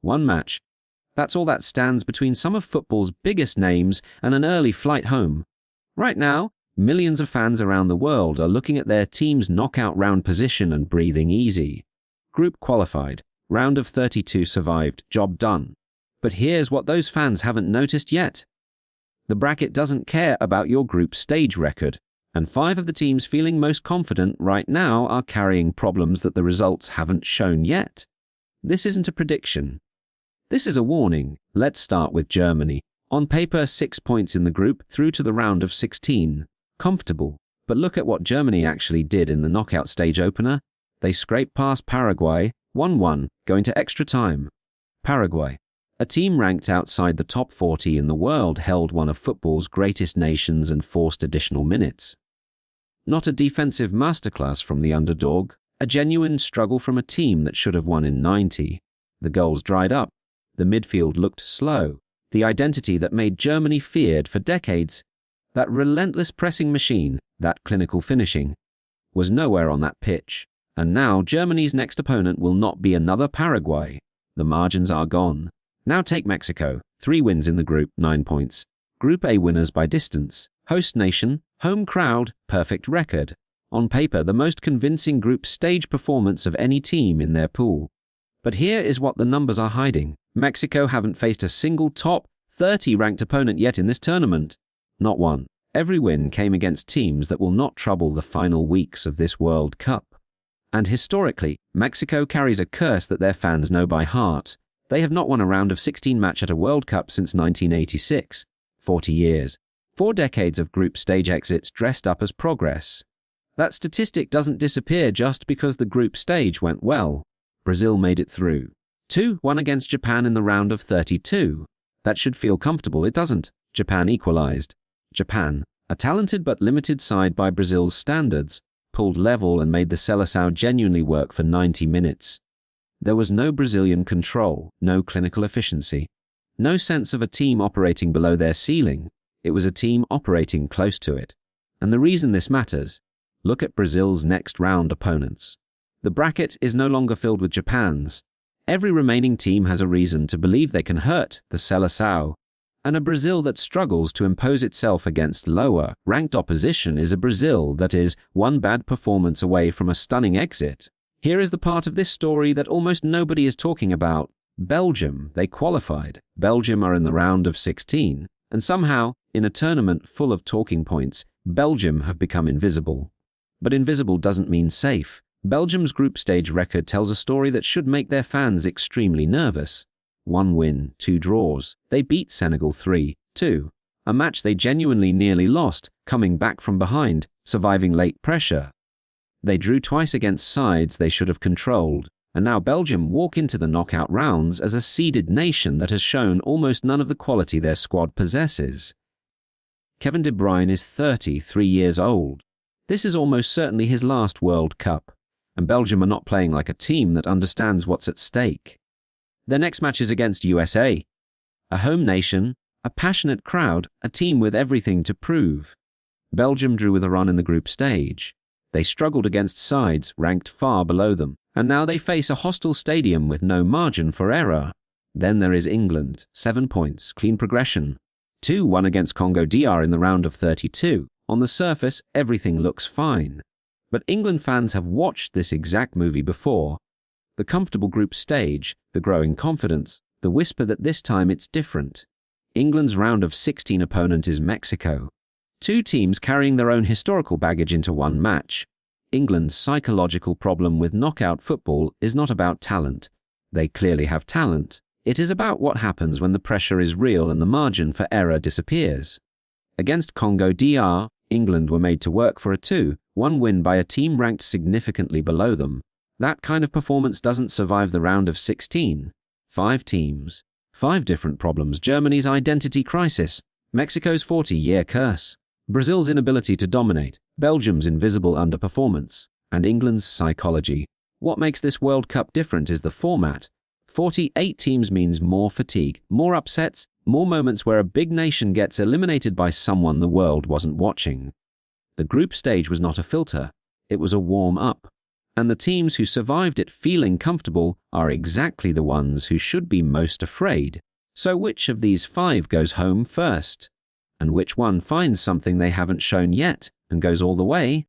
One match. That's all that stands between some of football's biggest names and an early flight home. Right now, millions of fans around the world are looking at their team's knockout round position and breathing easy. Group qualified, round of 32 survived, job done. But here's what those fans haven't noticed yet. The bracket doesn't care about your group stage record, and 5 of the teams feeling most confident right now are carrying problems that the results haven't shown yet. This isn't a prediction. This is a warning. Let's start with Germany. On paper, 6 points in the group through to the round of 16. Comfortable. But look at what Germany actually did in the knockout stage opener. They scraped past Paraguay, 1-1, going to extra time. Paraguay, a team ranked outside the top 40 in the world, held one of football's greatest nations and forced additional minutes. Not a defensive masterclass from the underdog, a genuine struggle from a team that should have won in 90. The goals dried up. The midfield looked slow. The identity that made Germany feared for decades, that relentless pressing machine, that clinical finishing, was nowhere on that pitch. And now Germany's next opponent will not be another Paraguay. The margins are gone. Now take Mexico. 3 wins in the group, 9 points. Group A winners by distance. Host nation, home crowd, perfect record. On paper, the most convincing group stage performance of any team in their pool. But here is what the numbers are hiding. Mexico haven't faced a single top 30 ranked opponent yet in this tournament. Not one. Every win came against teams that will not trouble the final weeks of this World Cup. And historically, Mexico carries a curse that their fans know by heart. They have not won a round of 16 match at a World Cup since 1986. 40 years. 4 decades of group stage exits dressed up as progress. That statistic doesn't disappear just because the group stage went well. Brazil made it through. 2-1 against Japan in the round of 32. That should feel comfortable. It doesn't. Japan equalized. Japan, a talented but limited side by Brazil's standards, pulled level and made the Seleção genuinely work for 90 minutes. There was no Brazilian control, no clinical efficiency, no sense of a team operating below their ceiling. It was a team operating close to it. And the reason this matters, look at Brazil's next round opponents. The bracket is no longer filled with Japan's. Every remaining team has a reason to believe they can hurt the Seleção. And a Brazil that struggles to impose itself against lower, ranked opposition is a Brazil that is one bad performance away from a stunning exit. Here is the part of this story that almost nobody is talking about. Belgium, they qualified. Belgium are in the round of 16. And somehow, in a tournament full of talking points, Belgium have become invisible. But invisible doesn't mean safe. Belgium's group stage record tells a story that should make their fans extremely nervous. 1 win, 2 draws. They beat Senegal 3-2. A match they genuinely nearly lost, coming back from behind, surviving late pressure. They drew twice against sides they should have controlled, and now Belgium walk into the knockout rounds as a seeded nation that has shown almost none of the quality their squad possesses. Kevin De Bruyne is 33 years old. This is almost certainly his last World Cup, and Belgium are not playing like a team that understands what's at stake. Their next match is against USA, a home nation, a passionate crowd, a team with everything to prove. Belgium drew with Iran in the group stage. They struggled against sides ranked far below them, and now they face a hostile stadium with no margin for error. Then there is England, 7 points, clean progression. 2-1 against Congo DR in the round of 32. On the surface, everything looks fine. But England fans have watched this exact movie before. The comfortable group stage, the growing confidence, the whisper that this time it's different. England's round of 16 opponent is Mexico. 2 teams carrying their own historical baggage into one match. England's psychological problem with knockout football is not about talent. They clearly have talent. It is about what happens when the pressure is real and the margin for error disappears. Against Congo DR, England were made to work for a 2-1 win by a team ranked significantly below them. That kind of performance doesn't survive the round of 16. 5 teams. 5 different problems. Germany's identity crisis. Mexico's 40-year curse. Brazil's inability to dominate. Belgium's invisible underperformance. And England's psychology. What makes this World Cup different is the format. 48 teams means more fatigue, more upsets, more moments where a big nation gets eliminated by someone the world wasn't watching. The group stage was not a filter. It was a warm-up. and the teams who survived it feeling comfortable are exactly the ones who should be most afraid. So which of these 5 goes home first? And which one finds something they haven't shown yet and goes all the way?